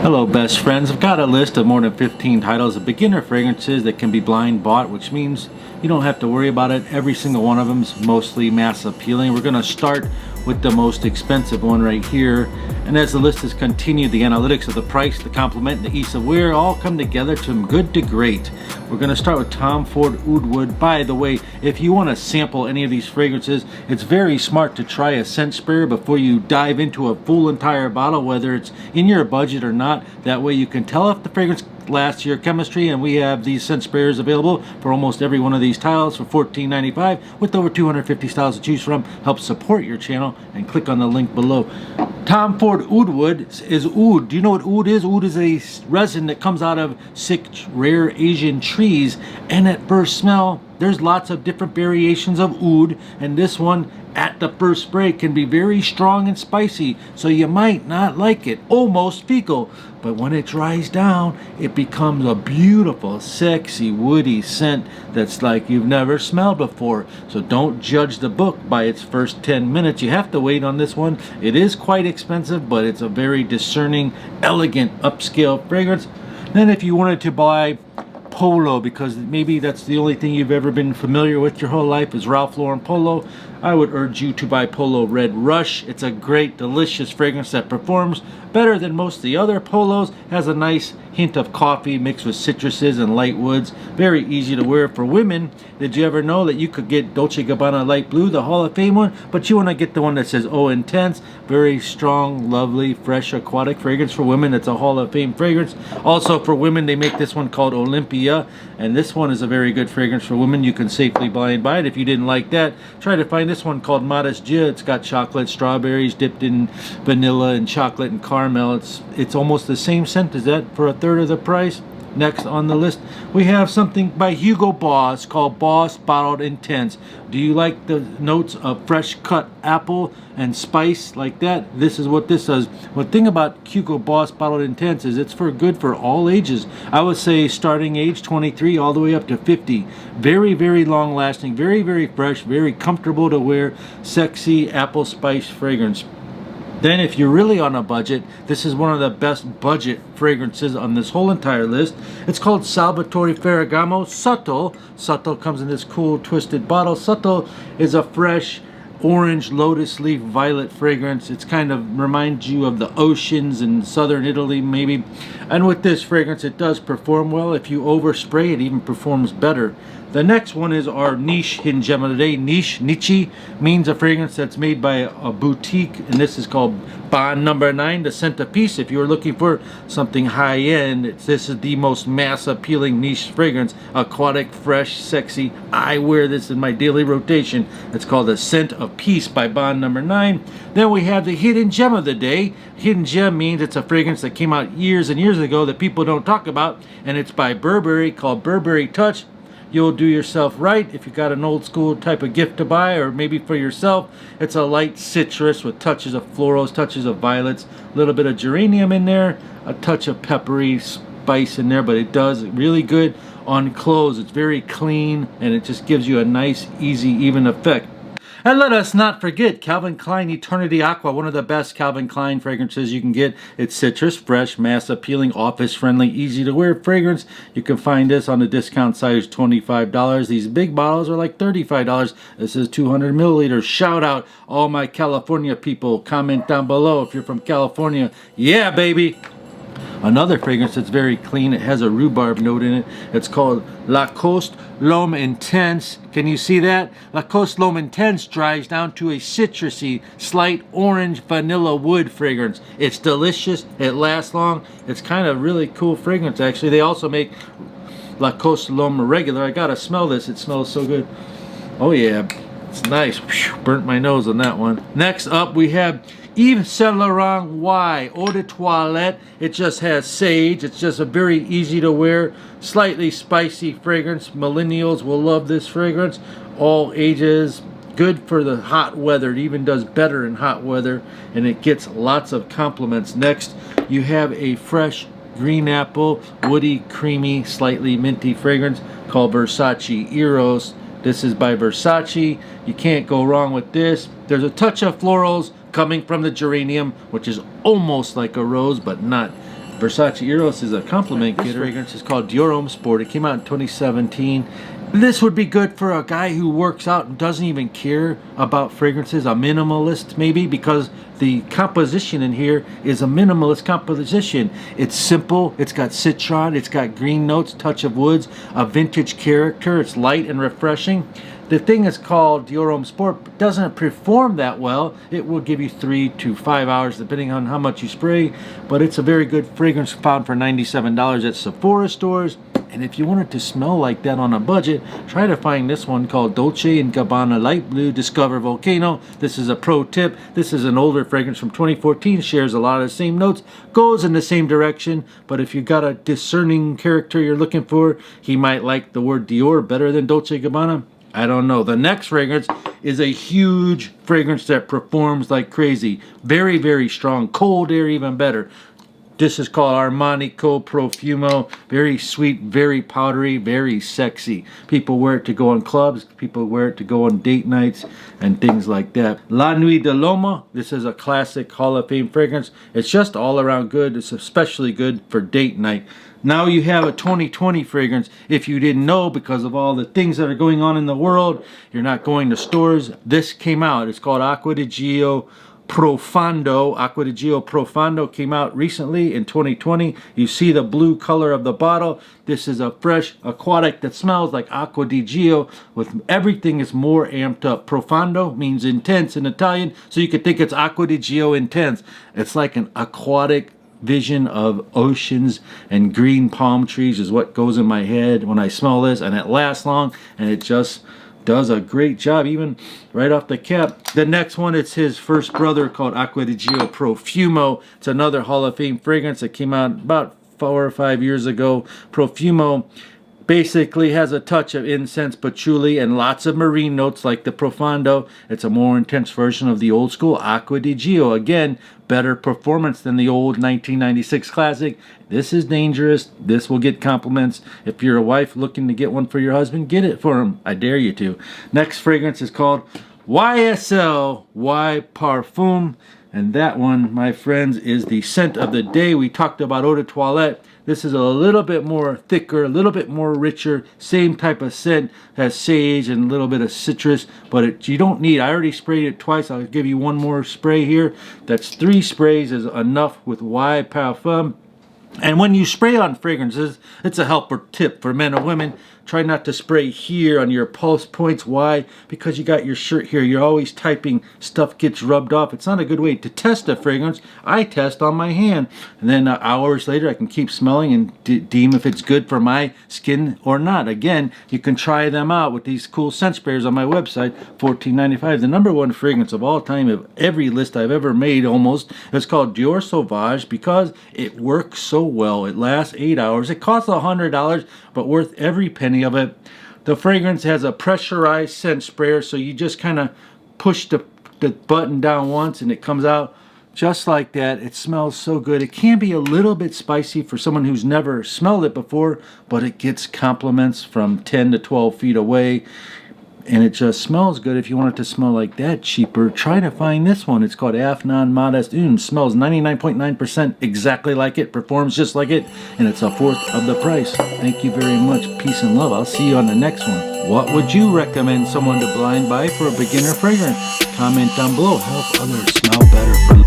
Hello, best friends. I've got a list of more than 15 titles of beginner fragrances that can be blind bought, which means you don't have to worry about it. Every single one of them is mostly mass appealing. We're going to start with the most expensive one right here. And as the list has continued, the analytics of the price, the complement, and the ease of wear all come together to good to great. We're going to start with Tom Ford Oud Wood. By the way, if you want to sample any of these fragrances, it's very smart to try a scent sprayer before you dive into a full entire bottle, whether it's in your budget or not. That way you can tell if the fragrance lasts your chemistry, and we have these scent sprayers available for almost every one of these tiles for $14.95 with over 250 styles to choose from. Help support your channel and click on the link below. Tom Ford Oud Wood is oud. Do you know what oud is? Oud is a resin that comes out of 6 rare Asian trees, and at first smell there's lots of different variations of oud, and this one at the first spray can be very strong and spicy, so you might not like it, almost fecal. But when it dries down, it becomes a beautiful, sexy, woody scent that's like you've never smelled before. So don't judge the book by its first 10 minutes. You have to wait on this one. It is quite expensive, but it's a very discerning, elegant, upscale fragrance. Then if you wanted to buy Polo, because maybe that's the only thing you've ever been familiar with your whole life is Ralph Lauren Polo, I would urge you to buy Polo Red Rush. It's a great, delicious fragrance that performs better than most of the other Polos. Has a nice hint of coffee mixed with citruses and light woods. Very easy to wear. For women, did you ever know that you could get Dolce Gabbana Light Blue, the Hall of Fame one, but you want to get the one that says Oh Intense? Very strong, lovely, fresh, aquatic fragrance for women. It's a Hall of Fame fragrance. Also for women, they make this one called Olympia, and this one is a very good fragrance for women. You can safely blind buy it. If you didn't like that, try to find this one called Modest Jeu. It's got chocolate, strawberries dipped in vanilla and chocolate and caramel. It's almost the same scent as that for a third of the price. Next on the list, we have something by Hugo Boss called Boss Bottled Intense. Do you like the notes of fresh cut apple and spice like that? This is what this does. One thing about Hugo Boss Bottled Intense is it's good for all ages. I would say starting age 23 all the way up to 50. Very, very long lasting, very, very fresh, very comfortable to wear, sexy apple spice fragrance. Then if you're really on a budget, this is one of the best budget fragrances on this whole entire list. It's called Salvatore Ferragamo Subtle. Subtle comes in this cool twisted bottle. Subtle is a fresh orange lotus leaf violet fragrance. It's kind of reminds you of the oceans in southern Italy maybe. And with this fragrance, it does perform well. If you overspray, it even performs better. The next one is our niche hidden gem of the day. Niche means a fragrance that's made by a boutique, and this is called Bond Number 9, the centerpiece. If you're looking for something high-end, this is the most mass-appealing niche fragrance. Aquatic, fresh, sexy. I wear this in my daily rotation. It's called The Scent of Peace by Bond Number 9. Then we have the hidden gem of the day. Hidden gem means it's a fragrance that came out years and years ago that people don't talk about, and it's by Burberry, called Burberry Touch. You'll do yourself right if you got an old school type of gift to buy, or maybe for yourself. It's a light citrus with touches of florals, touches of violets, a little bit of geranium in there, a touch of peppery spice in there, but it does really good on clothes. It's very clean, and it just gives you a nice, easy, even effect. And let us not forget Calvin Klein Eternity Aqua, one of the best Calvin Klein fragrances you can get. It's citrus, fresh, mass appealing, office friendly, easy to wear fragrance. You can find this on the discount side is $25. These big bottles are like $35. This is 200 milliliters. Shout out all my California people. Comment down below if you're from California. Yeah, baby. Another fragrance that's very clean, it has a rhubarb note in it. It's called Lacoste L'Homme Intense. Can you see that? Lacoste L'Homme Intense dries down to a citrusy, slight orange vanilla wood fragrance. It's delicious, it lasts long. It's kind of really cool fragrance actually. They also make Lacoste L'Homme Regular. I gotta smell this, it smells so good. Oh yeah, it's nice. Burnt my nose on that one. Next up we have Yves Saint Laurent Y Eau de Toilette. It just has sage. It's just a very easy to wear, slightly spicy fragrance. Millennials will love this fragrance. All ages. Good for the hot weather. It even does better in hot weather, and it gets lots of compliments. Next, you have a fresh green apple, woody, creamy, slightly minty fragrance called Versace Eros. This is by Versace. You can't go wrong with this. There's a touch of florals coming from the geranium, which is almost like a rose, but not Versace Eros is a compliment getter. This fragrance is called Dior Homme Sport. It came out in 2017. This would be good for a guy who works out and doesn't even care about fragrances, a minimalist maybe, because the composition in here is a minimalist composition. It's simple, it's got citron, it's got green notes, touch of woods, a vintage character, it's light and refreshing. The thing is called Dior Homme Sport doesn't perform that well. It will give you 3 to 5 hours depending on how much you spray, but it's a very good fragrance found for $97 at Sephora stores. And if you want it to smell like that on a budget, try to find this one called Dolce & Gabbana Light Blue Discover Volcano. This is a pro tip. This is an older fragrance from 2014, shares a lot of the same notes, goes in the same direction, but if you got a discerning character you're looking for, he might like the word Dior better than Dolce & Gabbana. I don't know. The next fragrance is a huge fragrance that performs like crazy. Very, very strong. Cold air even better. This is called Armanico Profumo. Very sweet, very powdery, very sexy. People wear it to go on clubs. People wear it to go on date nights and things like that. La Nuit de Loma. This is a classic Hall of Fame fragrance. It's just all around good. It's especially good for date night. Now you have a 2020 fragrance. If you didn't know, because of all the things that are going on in the world, you're not going to stores. This came out. It's called Acqua di Gio Profondo. Acqua di Gio Profondo came out recently in 2020. You see the blue color of the bottle. This is a fresh aquatic that smells like Acqua di Gio, with everything is more amped up. Profondo means intense in Italian, so you could think it's Acqua di Gio Intense. It's like an aquatic vision of oceans and green palm trees is what goes in my head when I smell this, and it lasts long, and it just does a great job even right off the cap. The next one, it's his first brother called Acqua di Gio Profumo. It's another Hall of Fame fragrance that came out about 4 or 5 years ago. Profumo basically has a touch of incense, patchouli, and lots of marine notes like the Profondo. It's a more intense version of the old school Acqua di Gio. Again, better performance than the old 1996 classic. This is dangerous. This will get compliments. If you're a wife looking to get one for your husband, get it for him. I dare you to. Next fragrance is called YSL Y Parfum. And that one, my friends, is the scent of the day. We talked about eau de toilette. This is a little bit more thicker, a little bit more richer, same type of scent, has sage and a little bit of citrus, but you don't need, I already sprayed it twice. I'll give you one more spray here. That's 3 sprays is enough with Y Parfum. And when you spray on fragrances, it's a helper tip for men and women. Try not to spray here on your pulse points. Why? Because you got your shirt here. You're always typing. Stuff gets rubbed off. It's not a good way to test a fragrance. I test on my hand. And then hours later, I can keep smelling and deem if it's good for my skin or not. Again, you can try them out with these cool scent sprayers on my website, $14.95. The #1 fragrance of all time of every list I've ever made almost. It's called Dior Sauvage because it works so well. It lasts 8 hours. It costs $100, but worth every penny of it. The fragrance has a pressurized scent sprayer, so you just kind of push the button down once and it comes out just like that. It smells so good. It can be a little bit spicy for someone who's never smelled it before, but it gets compliments from 10 to 12 feet away. And it just smells good. If you want it to smell like that cheaper, try to find this one. It's called Afnan Modest Une. Smells 99.9% exactly like it, performs just like it, and it's a fourth of the price. Thank you very much. Peace and love. I'll see you on the next one. What would you recommend someone to blind buy for a beginner fragrance? Comment down below. Help others smell better for